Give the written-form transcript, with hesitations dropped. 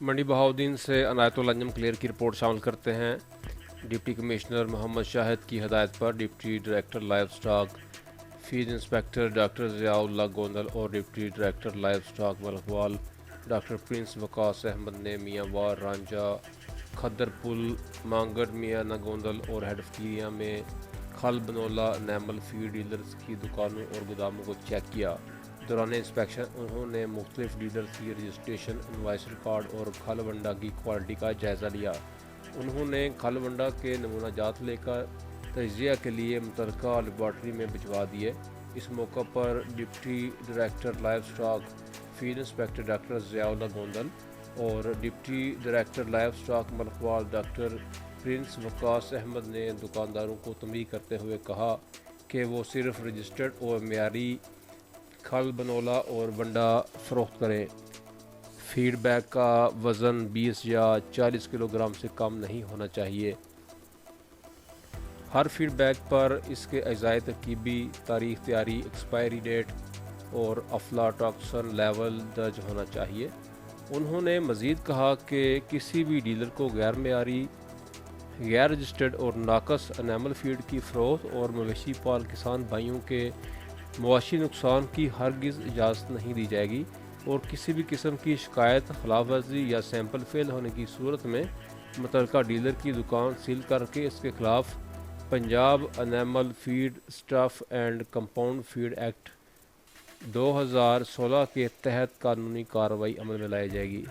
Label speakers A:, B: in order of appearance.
A: منڈی بہاؤدین سے عنایت الانجم کلیئر کی رپورٹ شامل کرتے ہیں۔ ڈپٹی کمشنر محمد شاہد کی ہدایت پر deputy director livestock feed inspector doctor Zia Ullah Gondal اور deputy director livestock Malakwal doctor Prince Waqas Ahmad نے میانوال رانجھا کھدر پل مانگٹ میانہ گوندل اور ہیڈ فقیریاں میں کھل بنولا انیمل فیڈ ڈیلرز کی دکانوں اور گوداموں کو چیک کیا۔ دوران انسپیکشن انہوں نے مختلف ڈیلرز کی رجسٹریشن، انوائس ریکارڈ اور کھل ونڈا کی کوالٹی کا جائزہ لیا۔ انہوں نے کھل ونڈا کے نمونہ جات لے کر تجزیہ کے لیے متعلقہ لیبارٹری میں بھجوا دیے۔ اس موقع پر deputy director livestock feed inspector doctor Zia Ullah Gondal اور deputy director livestock Malakwal doctor Prince Waqas Ahmad نے دکانداروں کو تنبیہ کرتے ہوئے کہا کہ وہ صرف رجسٹرڈ اور معیاری کھل بنولا اور ونڈا فروخت کریں۔ فیڈ بیگ کا وزن 20 یا 40 کلو گرام سے کم نہیں ہونا چاہیے۔ ہر فیڈ بیگ پر اس کے اجزائے ترکیبی، تاریخ تیاری، ایکسپائری ڈیٹ اور افلاٹاکسن لیول درج ہونا چاہیے۔ انہوں نے مزید کہا کہ کسی بھی ڈیلر کو غیر معیاری، غیر رجسٹرڈ اور ناقص انیمل فیڈ کی فروخت اور مویشی پال کسان بھائیوں کے معاشی نقصان کی ہرگز اجازت نہیں دی جائے گی، اور کسی بھی قسم کی شکایت، خلاف ورزی یا سیمپل فیل ہونے کی صورت میں متعلقہ ڈیلر کی دکان سیل کر کے اس کے خلاف Punjab animal feed stuff and compound feed act 2016 کے تحت قانونی کارروائی عمل میں لائی جائے گی۔